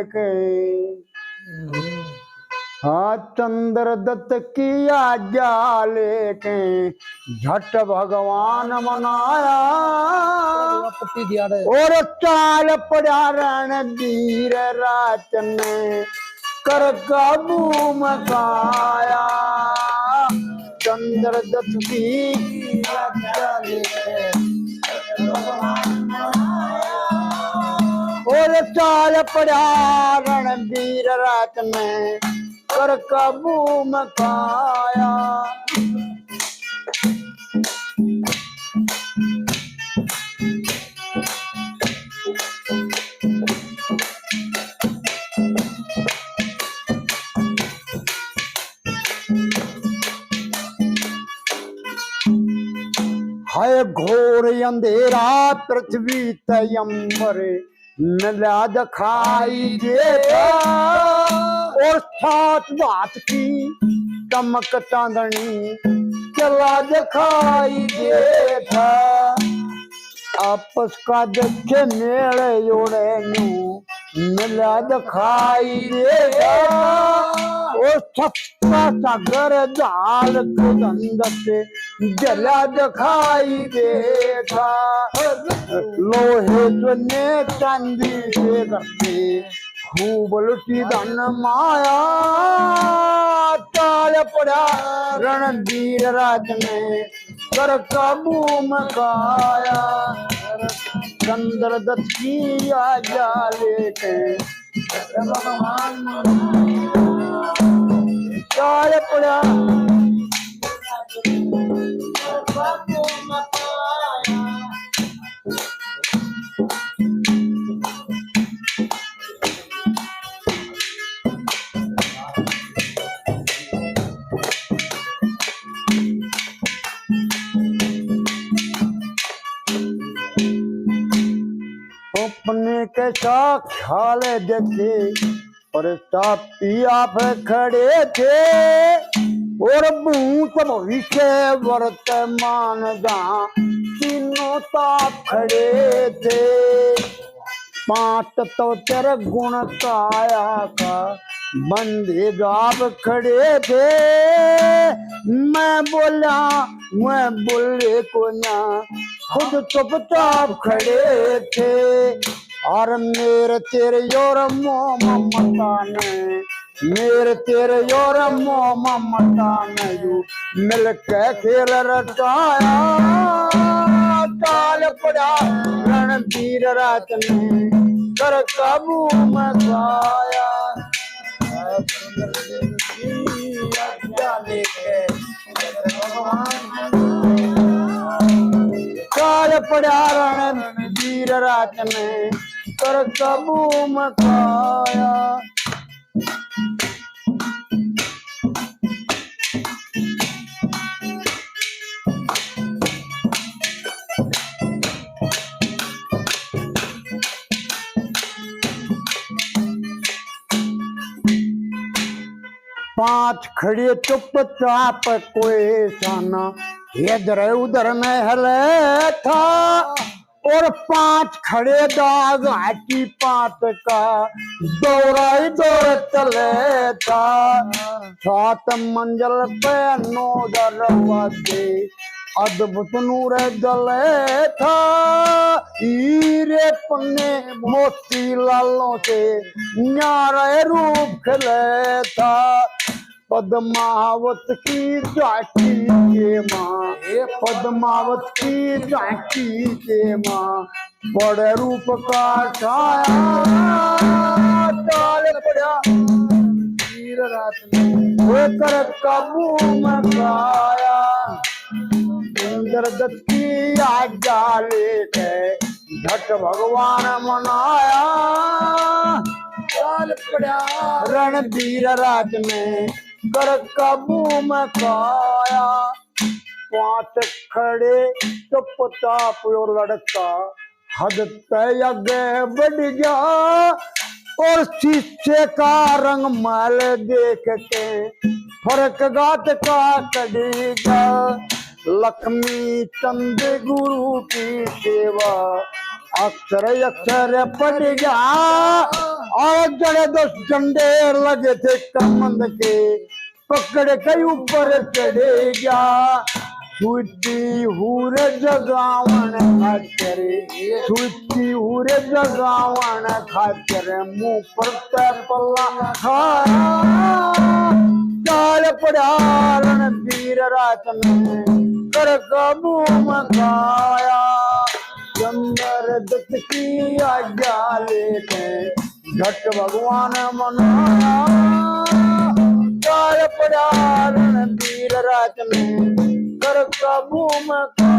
लेके हाँ चंद्रदत्त की आज्ञा लेके झट भगवान मनाया और चाल पड़ा रणधीर रात में कर काबू मकाया चंद्रदत्त की आज्ञा लेके और चाल पड़ा रणधीर रात में कर काबू मकाया हाय घोर अंधेरा पृथ्वी तयम्बर मिला दिखाई देता और सात बात की चमक चांदनी चला दिखाई देता आपस का देखे मेले जोड़े नू मिला दिखाई देता और छप्पा सागर जाल कुदंद से जला दिखाई देता लोहे चुने चांदी से करते खूब लुटी धन माया चाल पड़ा रणधीर राज में कर काबू मकाया चंद्रदत्त की आज्ञा लेके चाल पड़ा अपने के साथ ख्याल देखे और साथी आप खड़े थे और भूत भविष्य वर्तमान जहाँ तीनों ताप खड़े थे पांच तो तेरे गुण काया का बंदे जाप खड़े थे मैं बोला मैं बोले को ना खुद चुपचाप खड़े थे और मेरे तेरे योर मोह ममता ने मेरे तेरे योर मोह ममता ने यू मिल के खेल रचाया चाल पड़ा रणधीर रात में कर काबू मचाया चाल पड़ा रणधीर रात में कर काबू मचाया पांच खड़े चुपचाप कोई साना इधर उधर में हिले था और पांच खड़े दाग हाथी पांच का दौड़ाई दौड़ चले था सात मंजिल पे नौ दरवाजे अद्भुत नूर जले था हीरे पन्ने मोती लालों से न्यारे रूप खिले था पद्मावत की झांकी के माँ पद्मावत की झांकी के माँ बड़े रूप का छाया चाल पड़ा वीर रात में होकर काबू मचाया चंद्रदत्त की आज्ञा लेके झट भगवान मनाया चाल पड़ा रणधीर रात में कर काबू मचाया पांच खड़े चुपचाप और लड़का हद तय आगे बढ़ गया और शीशे का रंग माल देख के फर्क गात का कड़ेगा लक्ष्मी चंद गुरु की सेवा अक्षर अक्षर पड़ गया और जड़े 10 झंडे लगे थे कमंद के, पकड़ के ऊपर चढ़े गया। छुट्टी हुरे जगावन खातिर, छुट्टी हुरे जगावन खातिर, मुंह पर पल्ला खाया। चाल पड़ा रणधीर रात में, कर काबू मचाया। चंद्र दत्त की आज्ञा लेके झट भगवान मनाया। चाल पड़ा रणधीर रात में, कर काबू मचाया।